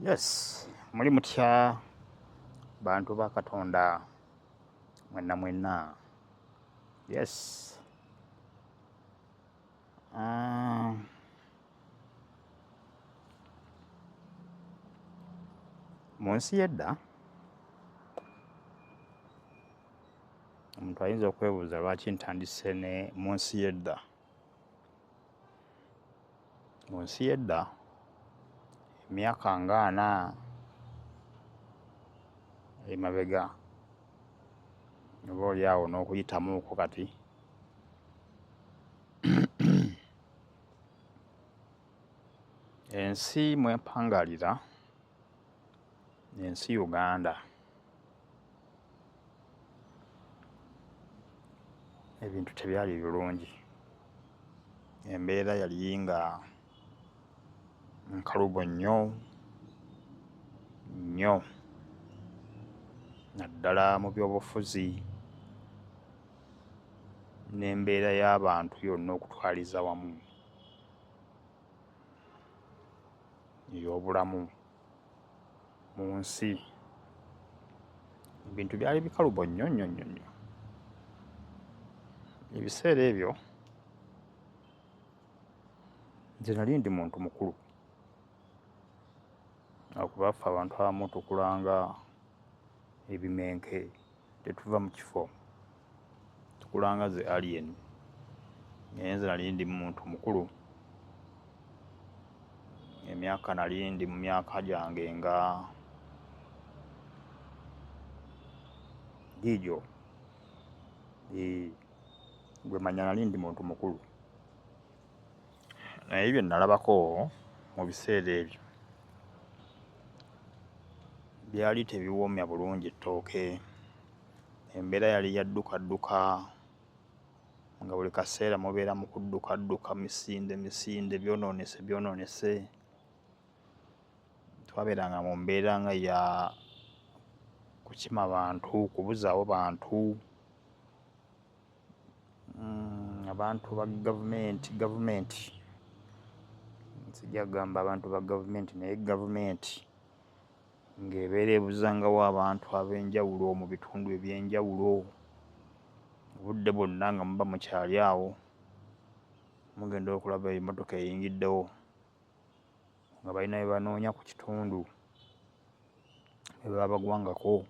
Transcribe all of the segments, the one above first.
Yes, muli mutya bantu ba Katonda mwenna mwenna. Yes. Mu nsi y'edda omuntu ayinza okwebuuza lwaki ntandise ne mu nsi y'edda. Mu nsi y'edda emyaka nga 40 emabega oba oli awo n'okuyitamuuko kati ensi mwempangaalira ensi Uganda ebintu tebyali birungi, embeera yali nga nkalubo nnyo naddala mu by'obufuzi n'embeera y'abantu yonna okutwaliza wamu ey'obulamu mu nsi. Ebintu byali bikalubo nnyo. Ebiseera ebyo nze nali ndi muntu mukulu okuba ffe abantu abamu tukulanga ebimenke, tetuva mu kifo, tukulanga ze alien. Naye nze nali ndi muntu mukulu, emyaka nali ndi mu myaka gyange nga giigyo. Gwe manya nali ndi muntu mukulu. Naye bye nalabako mu biseera ebyo byali tebiwoomya bulungi ettooke. Embeera yali yaddukadduka nga buli kaseera mubeera mu kuddukadduka, misinde byonoonese. Twabeeranga mu mbeera nga ya kukima bantu, kubuzaawo bantu. Abantu ba gavumenti sijja kugamba abantu ba gavumenti naye gavumenti ng'ebeera ebuzangawo abantu ab'enjawulo mu bitundu eby'enjawulo. Obudde bwonna nga muba mukyali awo mugenda okulaba emmotoka eyingiddewo nga balina bye banoonya ku kitundu bye baba bagwangako.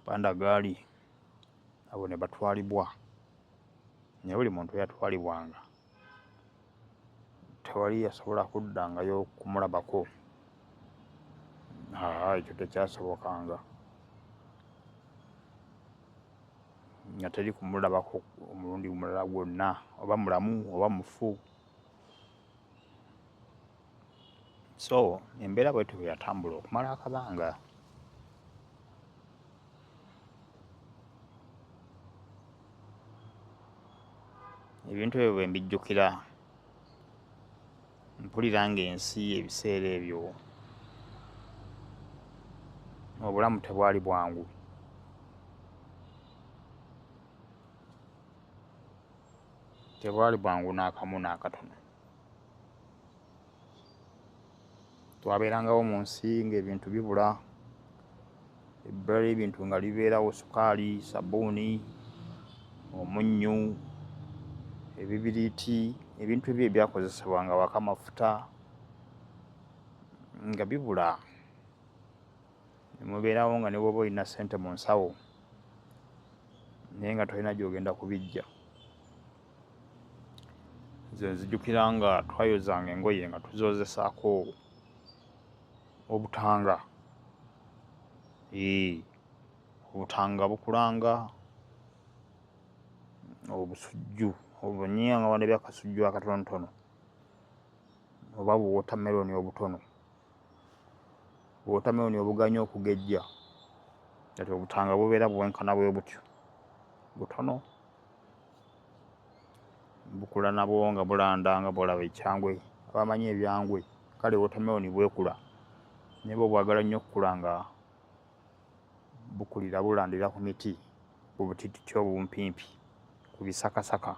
Pandagaali abo ne batwalibwa, naye buli muntu eyatwalibwanga tewali yasobola kuddangayo kumulabako. Ekyo tekyasobokanga, nga teri kumulabako omulundi mulala gwonna, oba mulamu oba mufu. So embeera bwetyo bwe yatambula okumala akabanga. Ebintu ebyo bwe mbijjukira mpulira ng'ensi ebiseera ebyo obulamu tebwali bwangu. Tebwali bwangu n'akamu n'akatono. Twabeerangawo mu nsi ng'ebintu bibula, ebbula ly'ebintu nga libeerawo: sukaali, sabbuuni, omunnyu, ebibiriiti, ebintu ebyo ebyakozesebwanga waka, amafuta nga bibula. Ne mubeerawo nga ne bw'oba olina ssente mu nsawo naye nga tolina gy'ogenda kubiggya. Nze nzijukira nga twayozanga engoye nga tuzoozesaako obutanga. Obutanga bukulanga obusujju, obunyeenganga ne by'akasujju akatonotono oba buwotameroni obutono. Buwotameroni obuganya okugejja kati obutanga bubeera bwenkana bwe butyo, butono. Bukula nabwo nga bulanda nga bw'olaba ekyangwe. Abamanyi ebyangwe kale wotameroni bwekula, naye bwo bwagala nnyo okukula nga bukulira bulandira ku miti, ku butiititi obumpimpi, ku bisakasaka.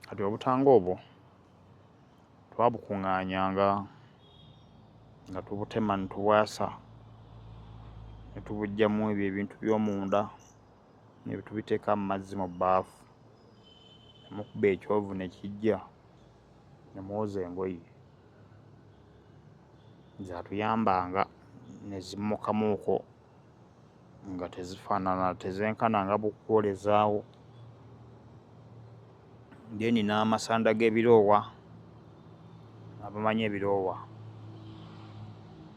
Kati obutanga obwo twabukuŋŋaanyanga nga tubutema ne tubwasa ne tubugyamu ebyo ebintu by'omunda ne tubiteeka mu mazzi mu bbaafu ne mukuba ekyovu ne kijja ne mwoza engoye. Zaatuyambanga ne zimmukamuuko nga tezifaanana tezenkana nga bukwolezaawo. Then n'amasanda g'ebiroowa, abamanyi ebiroowa.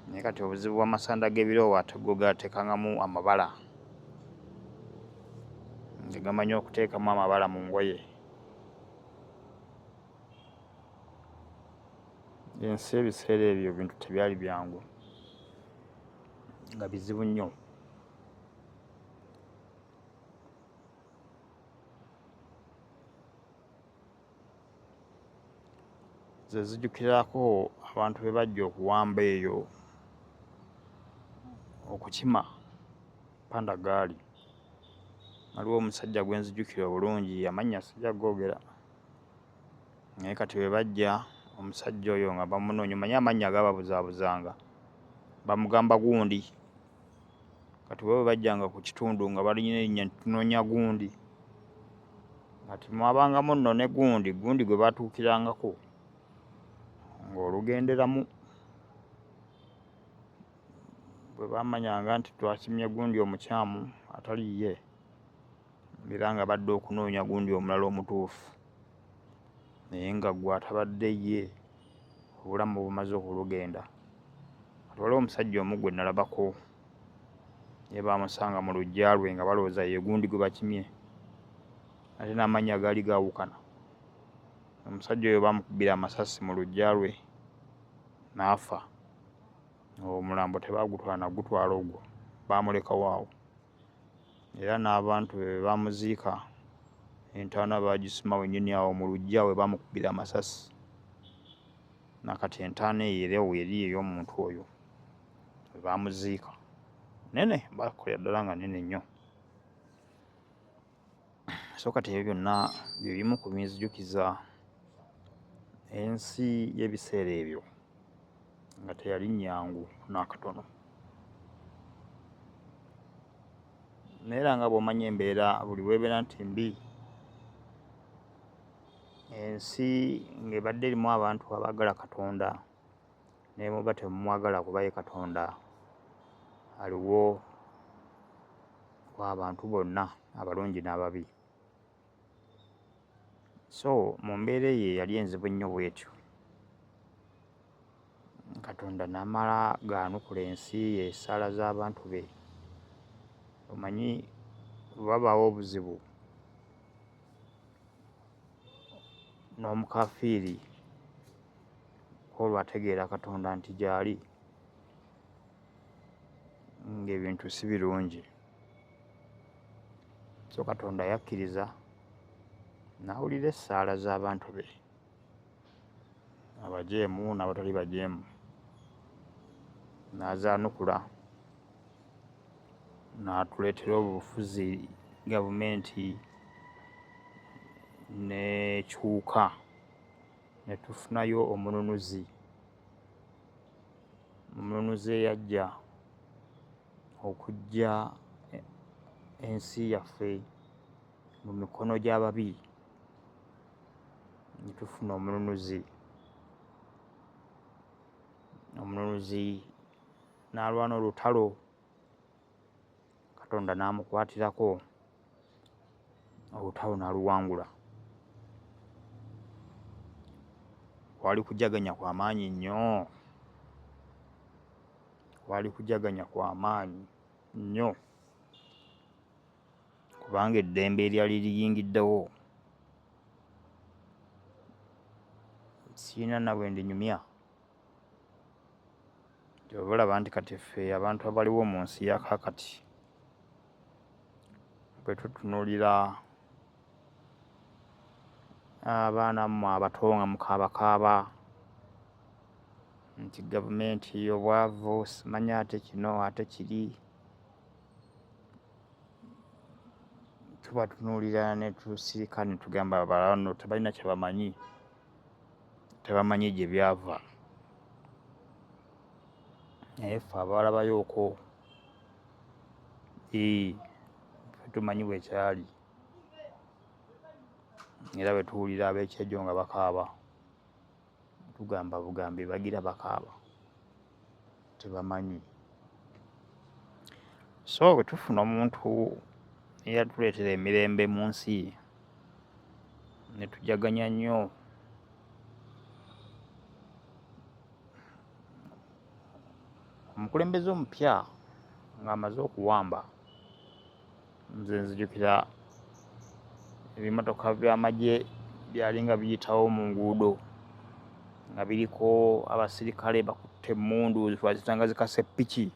Naye kati obuzibu bw'amasanda g'ebiroowa ate go gaateekangamu amabala, nga gamanyi okuteekamu amabala mu ngoye. Ensi ebiseera ebyo ebintu tebyali byangu, nga bizibu nnyo. Ze zijjukirako abantu be bajja okuwamba eyo okukima Pandagaali. Waliwo omusajja gwe nzijjukira obulungi, amannya sijja googera, naye kati bwe bajja omusajja oyo nga bamunoonya, omanyi amannya agaababuzaabuzanga, bamugamba Gundi. Kati bo bwe bajjanga ku kitundu nga balina erinnya nti tunoonya Gundi, kati mwabangamu nno ne Gundi. Gundi gwe baatuukirangako ng'olugenderamu. Bwe baamanyanga nti twakimye Gundi omukyamu atali ye, era nga badde okunoonya Gundi omulala omutuufu, naye nga gwe atabadde ye, obulamu bumaze okulugenda. Kati waliwo omusajja omu gwe nalabako, ye baamusanga mu luggya lwe nga balowooza ye Gundi gwe bakimye, ate n'amannya gaali gaawukana. Omusajja oyo baamukubira amasasi mu luggya lwe n'afa. Omulambo tebaagutwala na gutwala ogwo, baamulekawo awo. Era n'abantu be baamuziika, entaana baagisima wennyini awo mu luggya we baamukubira amasasi. Nakati entaana eyo era weeri ey'omuntu oyo we baamuziika. Nnene, baakolera ddala nga nnene nnyo. So kati ebyo byonna bye bimu ku binzijukiza ensi y'ebiseera ebyo nga teyali nnyangu n'akatono. Naye era nga bw'omanyi embeera buli weebeera nti mbi, ensi ng'ebadde erimu abantu abaagala Katonda naye muba temumwagala kuba ye Katonda aliwo w'abantu bonna abalungi n'ababi. So mu mbeera eyo eyali enzibu ennyo bw'etyo, Katonda n'amala gaanukula ensi ye, essaala z'abantu be. Omanyi bwe wabaawo obuzibu, n'omukafiiri olwo ategeera Katonda nti gy'ali ng'ebintu si birungi. So Katonda yakkiriza n'awulira essaala z'abantu be, abajeemu n'abatali bajeemu, n'azaanukula, n'atuleetera obufuzi, gavumenti n'ekyuka, ne tufunayo omununuzi. Omununuzi eyajja okuggya ensi yaffe mu mikono gy'ababi, ne tufuna omununuzi. Omununuzi n'alwana olutalo, Katonda n'amukwatirako, olutalo n'aluwangula. Kwali kujaganya kwa maanyi nnyo, kwali kujaganya kwa maanyi nnyo, kubanga eddembe eryali liyingiddewo sirina na bwe ndinyumya. Kyova olaba nti kati ffe abantu abaliwo mu nsi ya kaakati bwe tutunuulira abaana mmwe abato nga mukaabakaaba nti gavumenti obwavu, simanyi ate kino ate kiri, tubatunuulira ne tusirika ne tugamba bano tebalina kye bamanyi, tebamanyi gye byava. naye ffe abalabayooko tumanyi bwe kyali era bwe tuwulira ab'ekyejjo nga bakaaba tugamba bugambi bagira bakaaba tebamanyi. So bwe tufuna omuntu eyatuleetera emirembe mu nsi ne tujaganya nnyo omukulembeze omupya ng'amaze okuwamba, nze nzijukira ebimotoka by'amagye byalinga biyitawo mu nguudo nga biriko abasirikale bakutte emmundu twazitanga zikase ppiki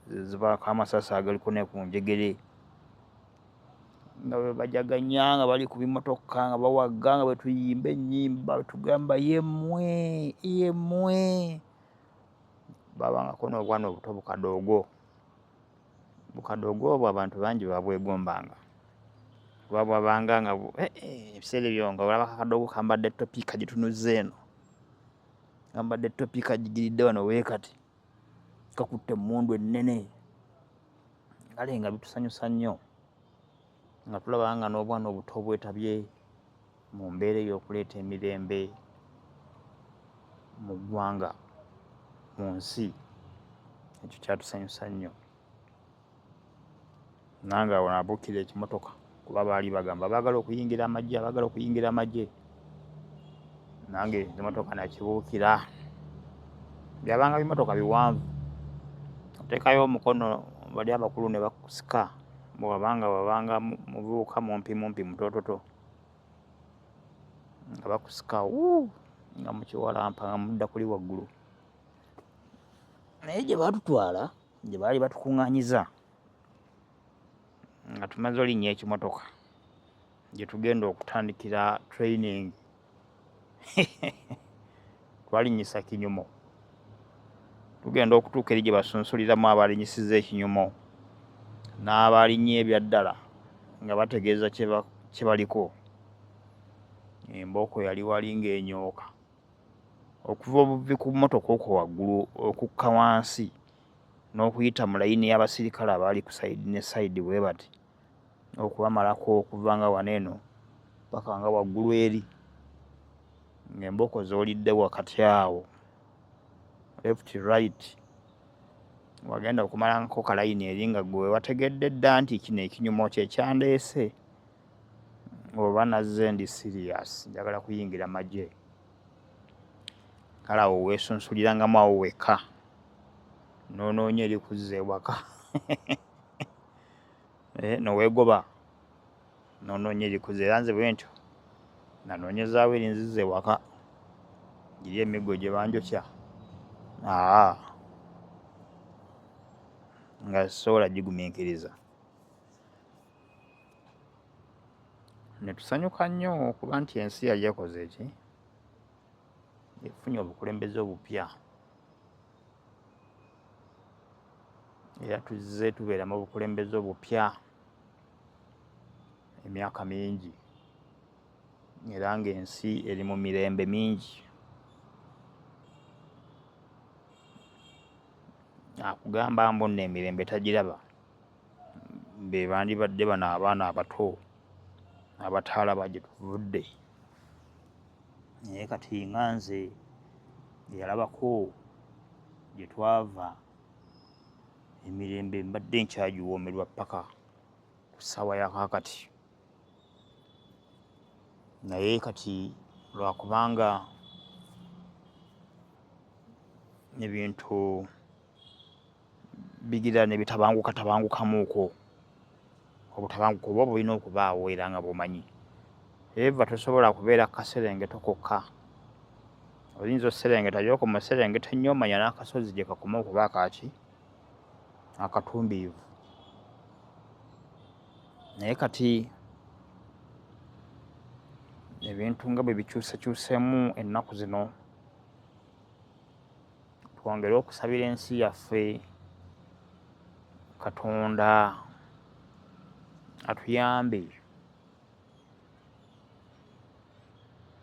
zibaako amasasi agaliko ne ku njegere nga bwe bajaganya nga bali ku bimotoka nga bawaga nga bwe tuyimba ennyimba tugamba yemmwe babangako n'obwana obuto bukadoogo obwo abantu bangi babwegombanga kuba bwabanga nga ebiseera ebyo nga olaba kakadoogo kambadde topiika gitunuzza eno kambadde topiika gigiridde wano weekati kakutte emmundu ennene kale nga bitusanyusa nnyo nga tulaba nga n'obwana obuto bwetabye mu mbeera ey'okuleeta emirembe mu ggwanga mu nsi. Ekyo kyatusanyusa nnyo. Nange awo nabuukira ekimotoka kuba baali bagamba baagala okuyingira amagye nange ekimotoka nakibuukira. Byabanga bimotoka biwanvu oteekayo omukono bali abakulu ne bakusika wabanga muvubuka mumpi mutoototo nga bakusika nga mukiwalampa nga mudda kuli waggulu. Naye gye baatutwala gye baali batukuŋŋaanyiza nga tumaze olinnya ekimotoka gye tugenda okutandikira training twalinnyisa kinyumo tugenda okutuuka eri gye basunsuliramu abalinyisiza ekinyumo n'abalinnye ebya ddala nga bategeeza kye baliko. Embooko yali wali ng'enyooka okuva obuvi ku mmotoka okwo waggulu okukka wansi n'okuyita mu layini y'abasirikale abaali ku sayidi ne sayidi bwe bati okubamalako okuva nga wano eno paka nga waggulu eri ng'embooko z'olidde wakati awo left right wagenda okumalangako kalayini eri nga gwe wategedde dda nti kino ekinyumo kye kyandeese oba nazze ndi serious njagala kuyingira magye. Kale awo weesunsulirangamu awo wekka n'onoonya erikuzza ewaka noweegoba n'onoonya erikuzza. Era nze bwe ntyo nanoonyezaawo erinzizza ewaka giri emiggo gye banjokya nga sobola gigumiikiriza. Ne tusanyuka nnyo okuba nti ensi yali ekoze eki efunye obukulembeze obupya era tuzze tubeera mu bukulembeze obupya emyaka mingi era ng'ensi eri mu mirembe mingi. Akugamba mbu nno emirembe tagiraba be bandibadde bano abaana abato abataalaba gye tuvudde, naye kati nga nze yalabako gye twava emirembe mbadde nkyagiwoomerwa paka ku ssaawa ya kaakati. Naye kati lwakubanga ebintu bigira ne bitabangukamuuko obutabanguko oba bulina okubaawo era nga bumanyi eva tosobola kubeera kaserengeto kokka. Oyinza oserengeta gy'okoma oserengeta ennyo omanya n'akasozi gye kakoma okuba akaki akatumbiivu. Naye kati ebintu nga bwe bikyusekyuseemu ennaku zino twongere okusabira ensi yaffe Katonda atuyambe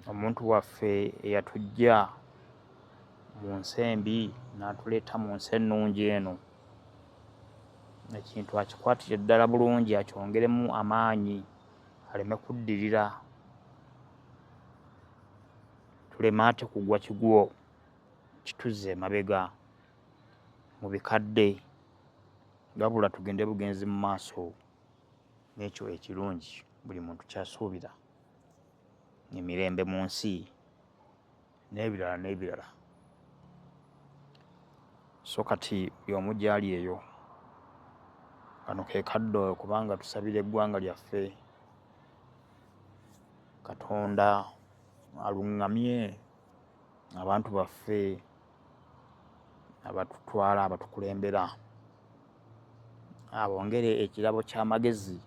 omuntu waffe eyatuggya mu nsi embi n'atuleeta mu nsi ennungi eno. Ekintu akikwatire ddala bulungi, akyongeremu amaanyi, aleme kuddirira, tuleme ate kugwa kigwo kituzza emabega mu bikadde, wabula tugende bugenzi mu maaso n'ekyo ekirungi buli muntu ky'asuubira, emirembe mu nsi n'ebirala n'ebirala. So kati buli omu gy'ali eyo, kano ke kaddo kubanga tusabira eggwanga lyaffe, Katonda aluŋŋamye abantu baffe abatutwala, abatukulembera, abongere ekirabo ky'amagezi.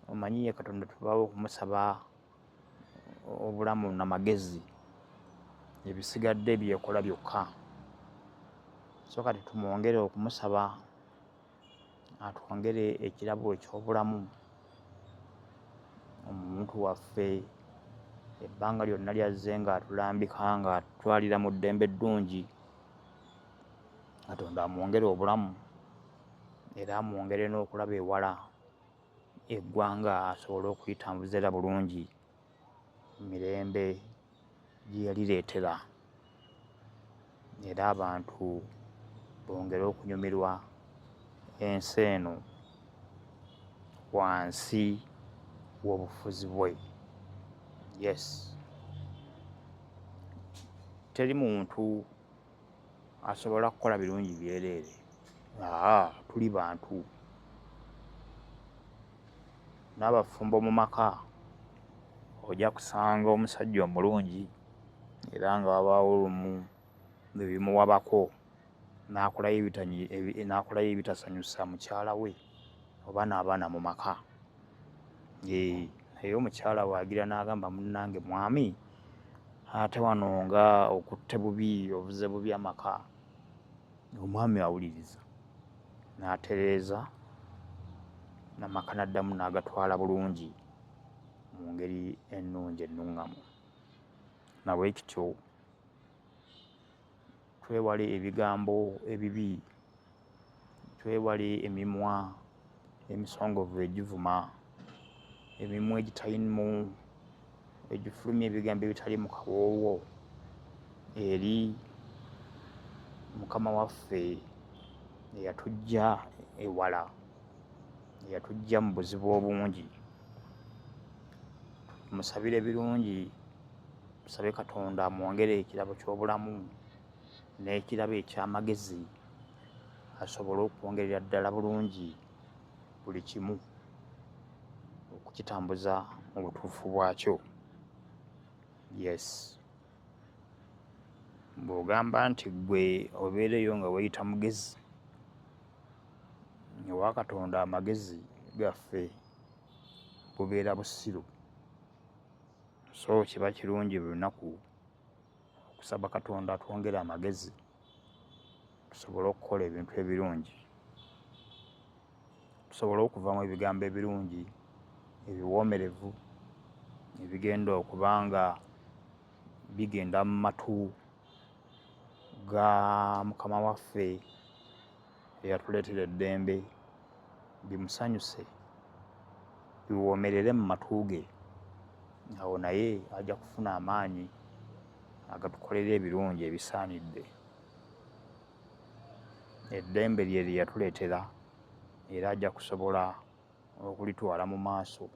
Omanyi ye Katonda tulwawo okumusaba obulamu n'amagezi, ebisigadde byekola byokka. So kati tumwongere okumusaba atwongere ekirabo eky'obulamu omuntu waffe, ebbanga lyonna lyazze ng'atulambika, ng'atutwalira mu ddembe eddungi. Katonda amwongere obulamu era amwongere n'okulaba ewala eggwanga, asobole okulitambuza era bulungi mu mirembe gye yalireetera, era abantu bongere okunyumirwa ensi eno wansi w'obufuzi bwe. Yes, teri muntu asobola kukola birungi byereere. Tuli bantu, n'abafumbo mu maka ojja kusanga omusajja omulungi era nga wabaawo lumu ebimuwabako n'akolayo ebitasanyusa mukyala we oba n'abaana mu maka. Naye omukyala waagira n'agamba munnange, mwami ate wano nga okutte bubi, ovuze bubi amaka. Omwami awuliriza, n'atereeza, n'amaka n'addamu n'agatwala bulungi mu ngeri ennungi ennuŋŋamu. Nabwe kityo twewale ebigambo ebibi, twewale emimwa emisongovu egivuma, emimwa egitalimu, egifulumya ebigambo ebitali mu kawoowo eri Mukama waffe eyatuggya ewala, eyatuggya mu buzibu obungi. Musabire birungi, tusabe Katonda amwongere ekirabo ky'obulamu n'ekirabo eky'amagezi, asobole okwongerera ddala bulungi buli kimu, okukitambuza mu butuufu bwakyo. Yes, bw'ogamba nti ggwe obeereyo nga weeyita mugezi, ewa Katonda amagezi gaffe bubeera busiru. So kiba kirungi buli lunaku okusaba Katonda atwongere amagezi tusobole okukola ebintu ebirungi, tusobole okuvamu ebigambo ebirungi ebiwoomerevu ebigenda okuba nga bigenda mu matu ga Mukama waffe eyatuleetera eddembe, bimusanyuse, biwoomerere mu matu ge. Awo naye ajja kufuna amaanyi agatukolera ebirungi ebisaanidde. Eddembe lye lye yatuleetera era ajja kusobola okulitwala mu maaso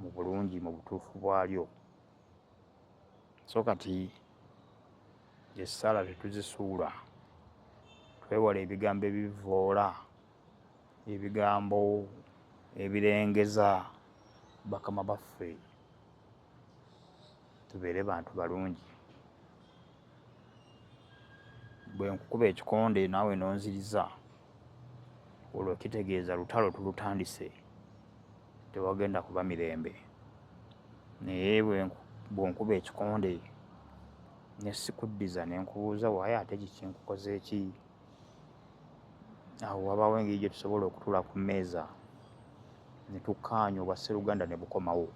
mu bulungi, mu butuufu bwalyo. So kati essala tetuzisuula, twewale ebigambo ebivvoola, ebigambo ebirengeza bakama baffe, tubeere bantu balungi. Bwe nkukuba ekikonde naawe n'onziriza, olwo kitegeeza lutalo tulutandise, tewagenda kuba mirembe. Naye bw'onkuba ekikonde ne sikuddiza ne nkubuuza waaye ate kiki nkukoze ki? Awo wabaawo engeri gye tusobola okutuula ku mmeeza ne tukkaanya obwa sseruganda ne bukomawo.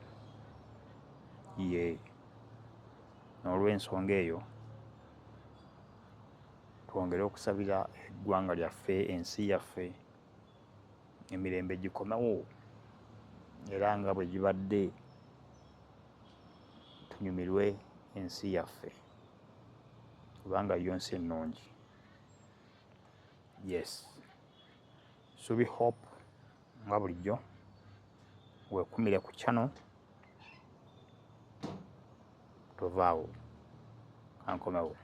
N'olw'ensonga eyo twongere okusabira eggwanga lyaffe, ensi yaffe, emirembe gikomewo era nga bwe gibadde tunyumirwe ensi yaffe kubanga yo nsi ennungi. Yes, Subi Hope nga bulijjo weekumire ku channel, tovaawo, kankomewo.